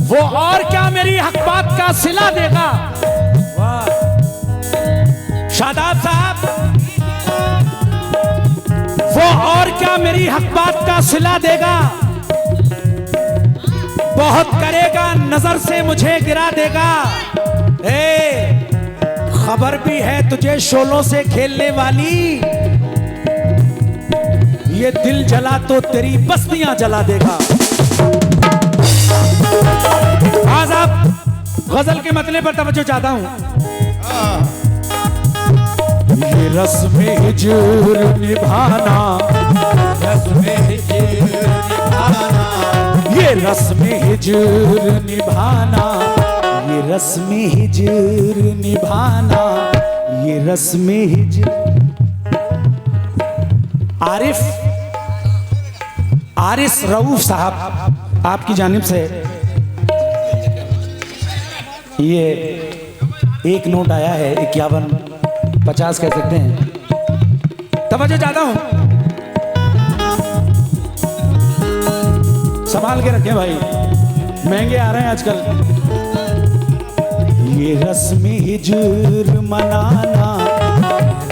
वो और क्या मेरी हक बात का सिला देगा। शादाब साहब, वो और क्या मेरी हक बात का सिला देगा। बहुत करेगा नजर से मुझे गिरा देगा। खबर भी है तुझे शोलों से खेलने वाली, ये दिल जला तो तेरी बस्तियां जला देगा। आज आप गजल के मतले पर तवज्जो चाहता हूं। ये रस्म हिजर निभाना, रस्म हिजर निभाना, ये रस्म हिजर निभाना, ये रस्म हिजर निभाना, ये रस्म हिजर। आरिफ रऊफ साहब आपकी जानिब से ये एक नोट आया है, 51-50 कह सकते हैं। तवज्जो चाहता हूं, संभाल के रखें भाई, महंगे आ रहे हैं आजकल। ये रस्म हिजर मनाना,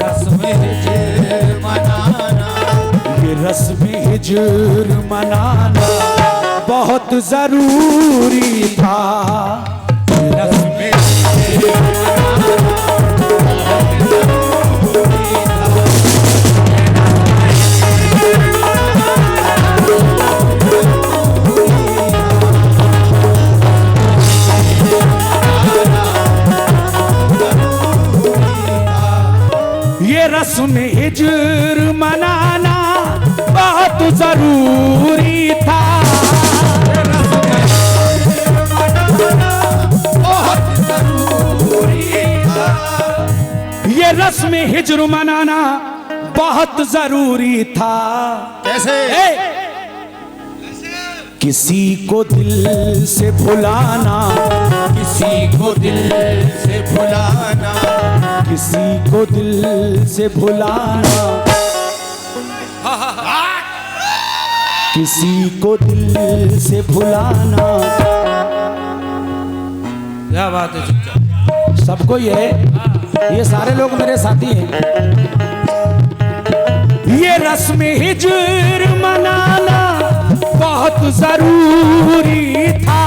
रस्म हिजर मनाना, ये रस्म हिजर मनाना बहुत जरूरी था। रस्म हिजर मनाना रस्म हिजर मनाना बहुत जरूरी था। ये रस्म हिजर मनाना बहुत जरूरी था। कैसे? किसी को दिल से भुलाना, किसी को दिल से भुलाना, किसी को दिल से भुलाना, किसी को दिल से भुलाना। क्या बात है? सबको ये सारे लोग मेरे साथी हैं। ये रस्म हिजर मनाना बहुत जरूरी था।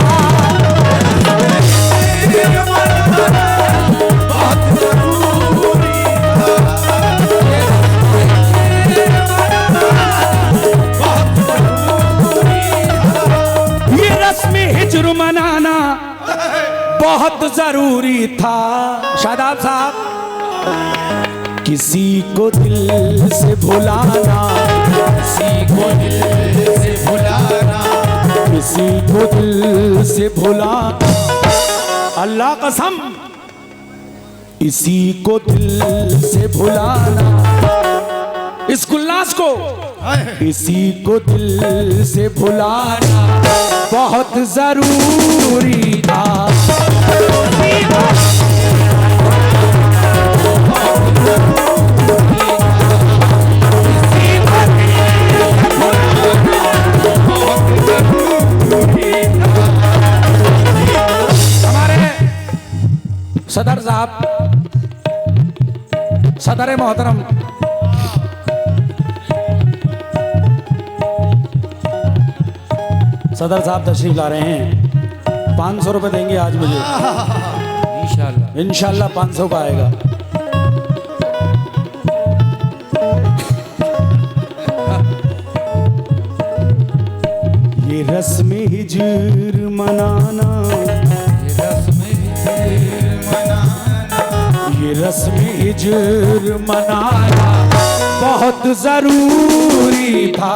ये रस्म हिजर मनाना बहुत जरूरी था। शादाब साहब, किसी को दिल से भुलाना, किसी को दिल से भुलाना, किसी को दिल से भुलाना। अल्लाह कसम, इसी को दिल से भुलाना, इस गुलनाज को, इसी को दिल से भुलाना बहुत जरूरी था। सदर साहब, सदर मोहतरम, सदर साहब तशरीफ ला रहे हैं। 500 रुपए देंगे आज मुझे, इंशाल्लाह। इंशाल्लाह 500 का आएगा। ये रस्म हिजर मनाना, ये रस्म हिजर मनाना बहुत जरूरी था।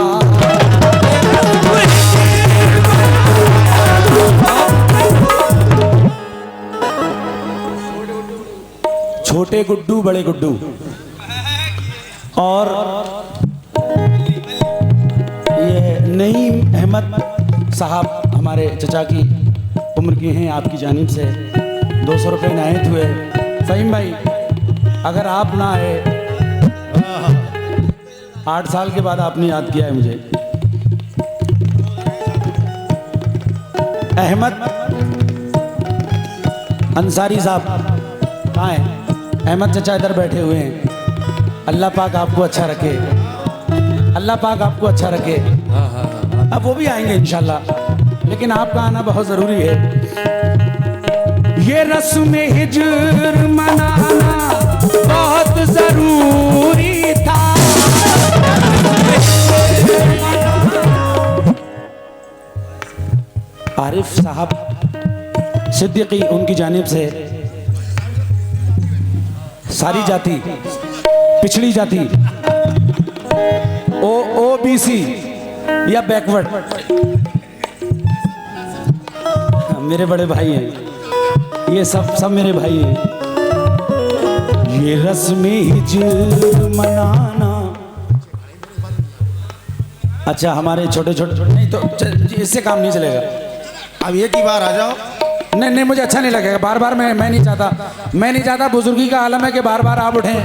छोटे गुड्डू बड़े गुड्डू, और ये नईम अहमद साहब हमारे चचा की उम्र के हैं, आपकी जानिब से 200 रुपये इनायत हुए। फहीम भाई, अगर आप ना आए, 8 साल के बाद आपने याद किया है मुझे। अहमद अंसारी साहब कहाँ हैं? अहमद चचा इधर बैठे हुए हैं। अल्लाह पाक आपको अच्छा रखे, अल्लाह पाक आपको अच्छा रखे। हाँ हाँ हाँ। अब वो भी आएंगे इंशाल्लाह, लेकिन आपका आना बहुत जरूरी है। ये रस्म हिज्र मनाना बहुत जरूरी था। आरिफ साहब सिद्दीकी उनकी जानिब से सारी जाति, पिछड़ी जाति, OBC या बैकवर्ड, मेरे बड़े भाई हैं, ये सब मेरे भाई हैं। ये रस्म हिज्र मनाना। अच्छा हमारे छोटे छोटे नहीं तो इससे काम नहीं चलेगा। अब एक ही बार आ जाओ। नहीं मुझे अच्छा नहीं लगेगा बार बार। मैं नहीं चाहता बुजुर्गी का आलम है कि बार बार आप उठें।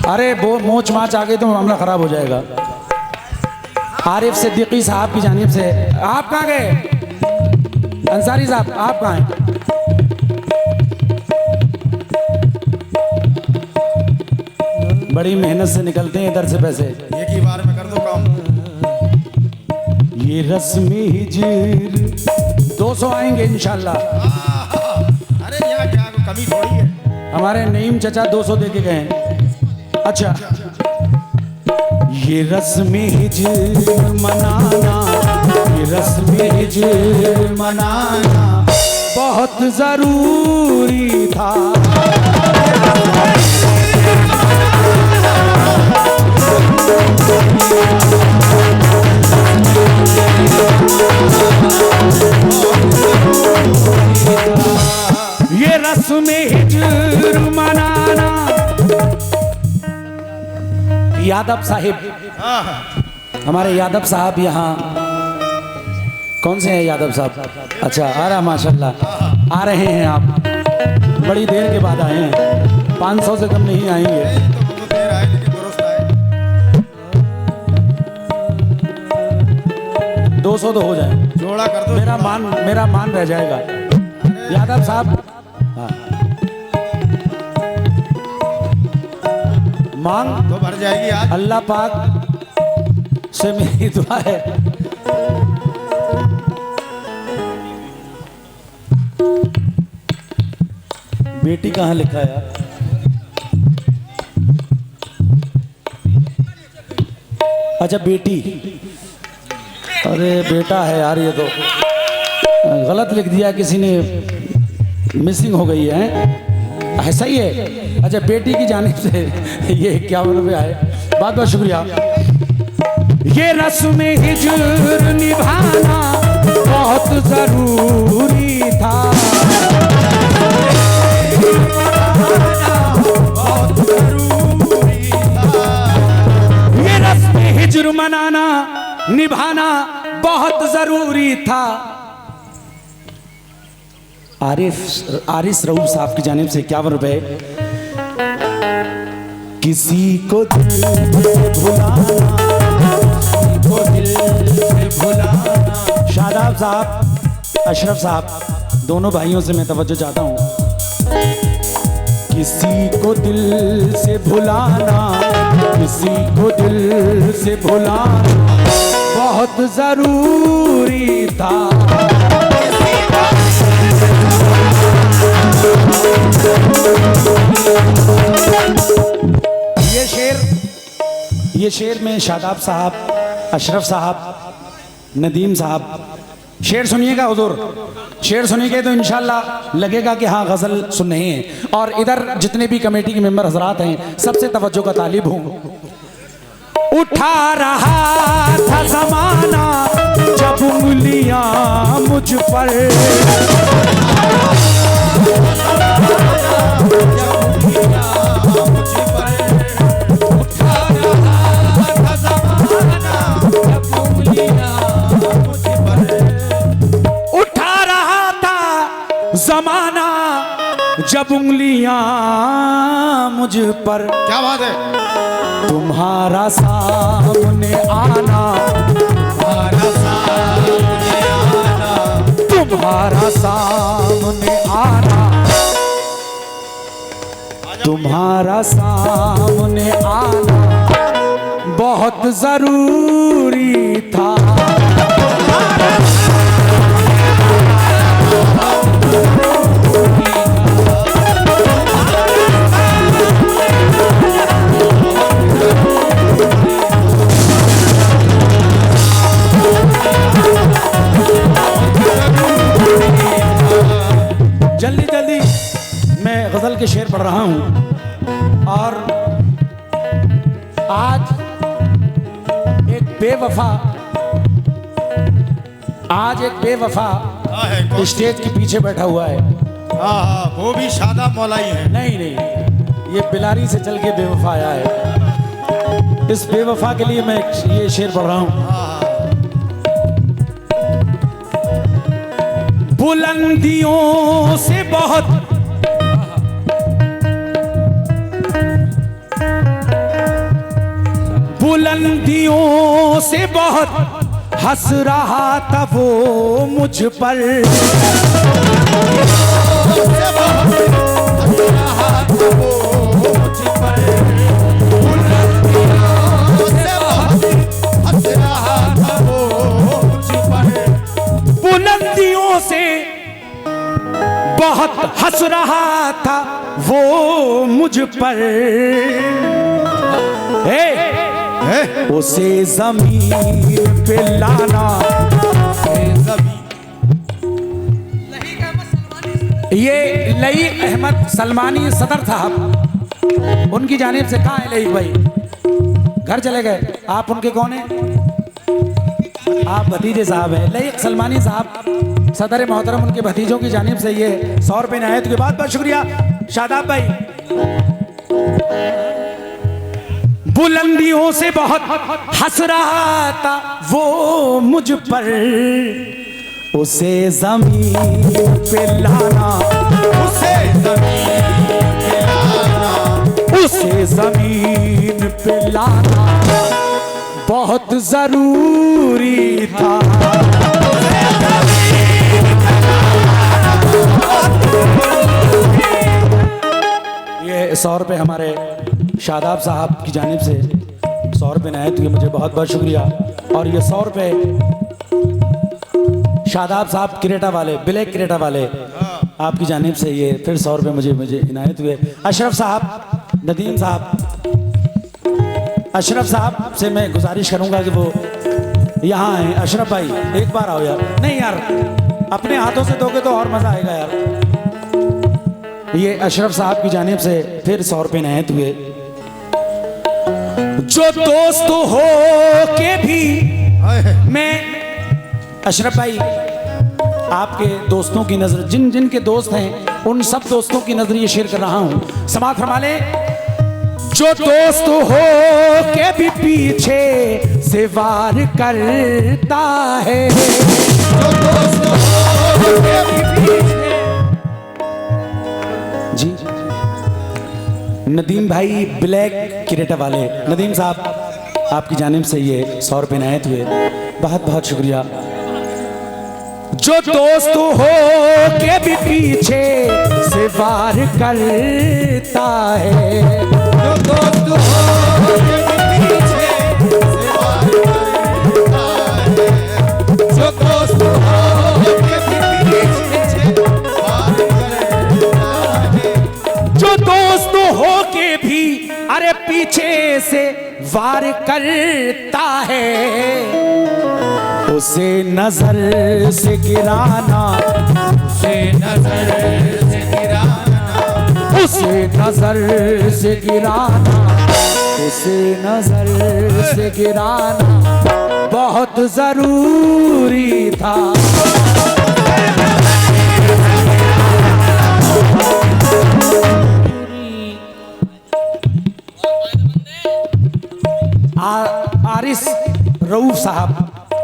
अरे वो मोच माच आ गई तो मामला खराब lo जाएगा। आरिफ सिद्दीकी साहब की जानिब से। आप कहाँ गए अंसारी साहब, आप कहाँ हैं? बड़ी मेहनत से निकलते हैं इधर से पैसे। एक ही बार में कर दो काम। ये रस्म हिज्र 200 आएंगे इंशाल्लाह। अरे यहाँ क्या कमी थोड़ी है। हमारे नईम चचा 200 दे के गए हैं। अच्छा ये रस्म हिज्र मनाना, ये रस्म हिज्र मनाना बहुत जरूरी था। ये रस्म हिज्र मनाना। यादव साहिब, हमारे यादव साहब यहाँ कौन से हैं यादव साहब? अच्छा आ रहा, माशाल्लाह आ रहे हैं आप। बड़ी देर के बाद आए हैं, 500 से कम नहीं आएंगे। तो देर आए लेकिन दुरुस्त आए। 200 तो हो जाए, जोड़ा कर दो। मेरा मान रह जाएगा। यादव साहब हाँ। मांग तो भर जाएगी आज। अल्लाह पाक से मेरी दुआ है। बेटी कहाँ लिखा है यार? अच्छा बेटी, अरे बेटा है यार, ये तो गलत लिख दिया किसी ने, मिसिंग हो गई है। ऐसा ही है। अच्छा बेटी की जानिब से ये 51 रुपये आए, बहुत बहुत शुक्रिया। ये रस्म हिज्र निभाना बहुत जरूरी था। ये रस्म हिज्र मनाना निभाना बहुत जरूरी था। आरिस रऊफ साहब की जानिब से 51 रुपए। किसी को दिल से भुलाना, किसी को दिल से भुलाना। शादाब साहब, अशरफ साहब, दोनों भाइयों से मैं तवज्जो चाहता हूँ। किसी को दिल से भुलाना, किसी को दिल से भुलाना बहुत जरूरी था। ये शेर में शादाब साहब, अशरफ साहब, नदीम साहब, शेर सुनिएगा हुजूर। शेर सुनिएगा तो इंशाल्लाह लगेगा कि हाँ गज़ल सुन रहे हैं। और इधर जितने भी कमेटी के मेंबर हजरात हैं सबसे तवज्जो का तालिब हूँ। उठा रहा था ज़माना जब उंगलियां मुझ पर, ज़माना जब उंगलियां मुझ पर। क्या बात है। तुम्हारा सामने आना, तुम्हारा सामने आना, तुम्हारा सामने आना, तुम्हारा सामने आना बहुत जरूरी था। जल्दी जल्दी मैं गजल के शेर पढ़ रहा हूं और आज एक बेवफा हाँ है कौन? स्टेज के पीछे बैठा हुआ है। हाँ हाँ वो भी शादा मौलाई है। नहीं नहीं, ये बिलारी से चल के बेवफा आया है। इस बेवफा के लिए मैं ये शेर पढ़ रहा हूं। बुलंदियों से बहुत बुलंदियों से बहुत हंस रहा था वो मुझ पर। बुलंदियों से बहुत हंस रहा था वो मुझ पर। उसे जमीन पे लाना, ये लईक अहमद सलमानी सदर साहब, उनकी जानिब से। कहाँ है लईक भाई? घर चले गए। आप उनके कौन हैं? आप भतीजे साहब हैं। लईक सलमानी साहब सदर मोहतरम, उनके भतीजों की जानिब से ये 100 रुपये नायत के बाद बहुत शुक्रिया शादाब भाई। बुलंदियों से बहुत हंस रहा था वो मुझ पर। उसे जमीन पे लाना, उसे जमीन पे लाना, उसे जमीन पे लाना बहुत जरूरी था। ये 100 रुपये हमारे शादाब साहब की जानिब से 100 रुपये नायत हुए, मुझे बहुत बहुत शुक्रिया। और ये 100 रुपये शादाब साहब क्रेटा वाले, ब्लैक क्रेटा वाले, आपकी जानिब से ये फिर 100 रुपये मुझे इनायत हुए। अशरफ साहब, नदीम साहब, अशरफ साहब से मैं गुजारिश करूंगा कि वो यहाँ आए। अशरफ भाई एक बार आओ यार। नहीं यार, अपने हाथों से दोगे तो और मजा आएगा यार। ये अशरफ साहब की जानिब से फिर 100 रुपये इनायत हुए। जो दोस्त हो के भी मैं, अशरफ भाई आपके दोस्तों की नजर, जिन जिन के दोस्त हैं उन सब दोस्तों की नजर ये शेयर कर रहा हूं। समात फरमा ले। जो दोस्त हो के भी पीछे से वार करता है, जो दोस्त हो के भी पीछे। जी नदीम भाई ब्लैक क्रेटा वाले, नदीम साहब आपकी जानिब से ये 100 रुपये इनायत हुए, बहुत बहुत शुक्रिया। जो दोस्त हो के भी पीछे से वार करता है, जो दोस्त हो के भी पीछे से वार करता है, जो दोस्त हो के भी पीछे से वार करता है, जो दोस्त हो के भी अरे पीछे से वार करता है। उसे नजर से गिराना, उसे नजर से गिराना, उसे नजर से गिराना, उसे नजर से गिराना बहुत जरूरी था। आरिफ रऊफ साहब,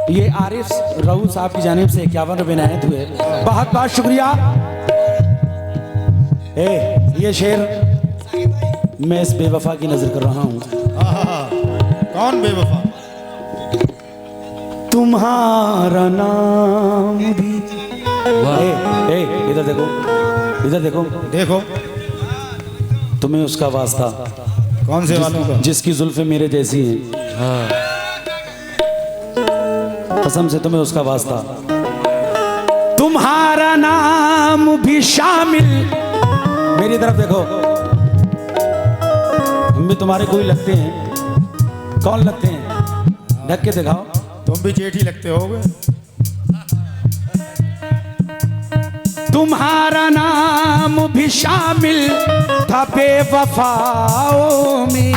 ये आरिफ रऊफ साहब की जानिब से 51 रुपये इनायत हुए, बहुत बहुत शुक्रिया। ये शेर मैं इस बेवफा की नजर कर रहा हूँ। कौन बेवफा? तुम्हारा नाम भी इधर देखो, इधर देखो। देखो तुम्हें उसका वास्ता कौन से वालों का? जिसकी जुल्फे मेरे जैसी हैं, कसम से तुम्हें उसका वास्ता। तुम्हारा नाम भी शामिल, मेरी तरफ देखो, हम भी तुम्हारे कोई लगते हैं। कौन लगते हैं? ढक के दिखाओ। तुम भी जेठ ही लगते होगे। तुम्हारा नाम भी शामिल था बेवफाओं में।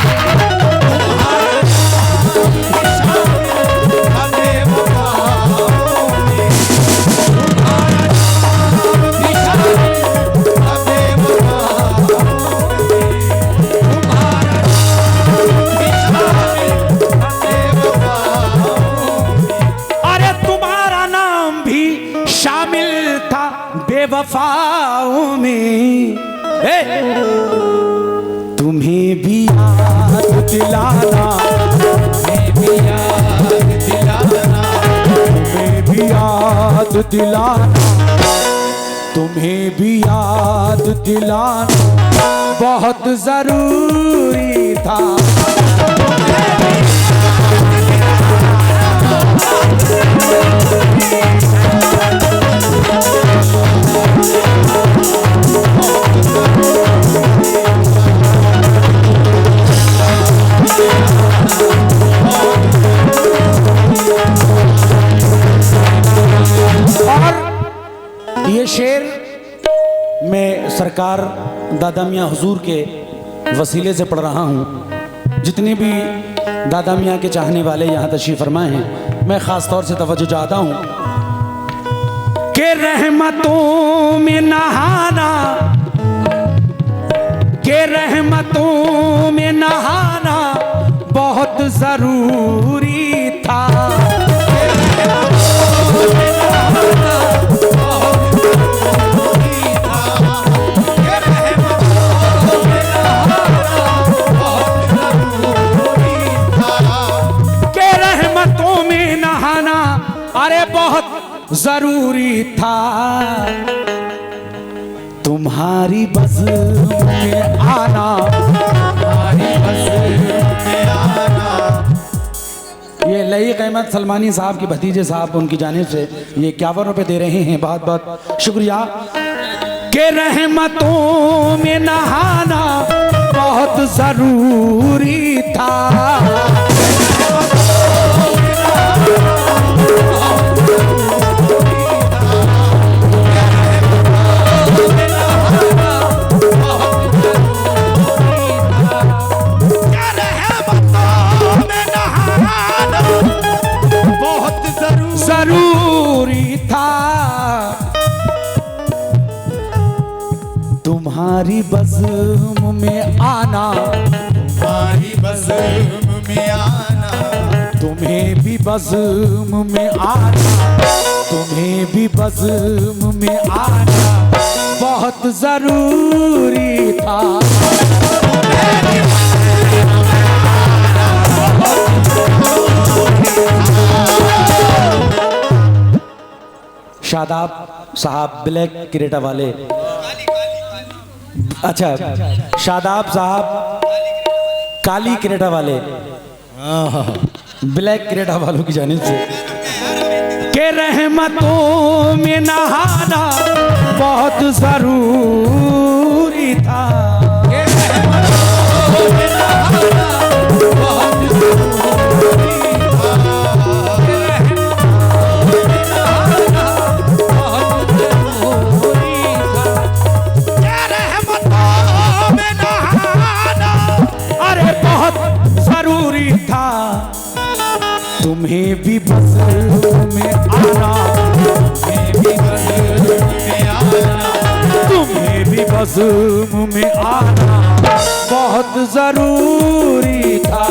अरे तुम्हारा नाम भी शामिल था बेवफाओं में। तुम्हें भी याद दिलाना, तुम्हें भी याद दिलाना, तुम्हें भी याद दिलाना, तुम्हें भी याद दिलाना बहुत जरूरी था। ये शेर मैं सरकार दादा मियाँ हुजूर के वसीले से पढ़ रहा हूँ। जितने भी दादा मियाँ के चाहने वाले यहाँ तशरीफ फरमाए हैं, मैं ख़ास तौर से तवज्जो चाहता हूँ कि रहमतों में नहाना, के रहमतों में नहाना बहुत ज़रूरी था। अरे बहुत जरूरी था। तुम्हारी बज़ में आना, तुम्हारी बज़ में आना। ये लईक अहमद सलमानी साहब के भतीजे साहब, उनकी जानिब से ये 51 रुपए दे रहे हैं, बहुत बहुत शुक्रिया। के रहमतों में नहाना बहुत जरूरी था। जरूरी था। तुम्हारी बज़्म में आना, तुम्हारी बज़्म में आना, तुम्हें भी बज़्म में आना, तुम्हें भी बज़्म में आना बहुत जरूरी था। शादाब साहब ब्लैक क्रेटा वाले, अच्छा शादाब साहब काली क्रेटा वाले, ब्लैक क्रेटा वालों की जानिब से के रहमतों में नहाना बहुत जरूरी था। तुम्हें भी बज़्म में आना, तुम्हें भी बज़्म में आना, तुम्हें भी बज़्म में आना बहुत जरूरी था।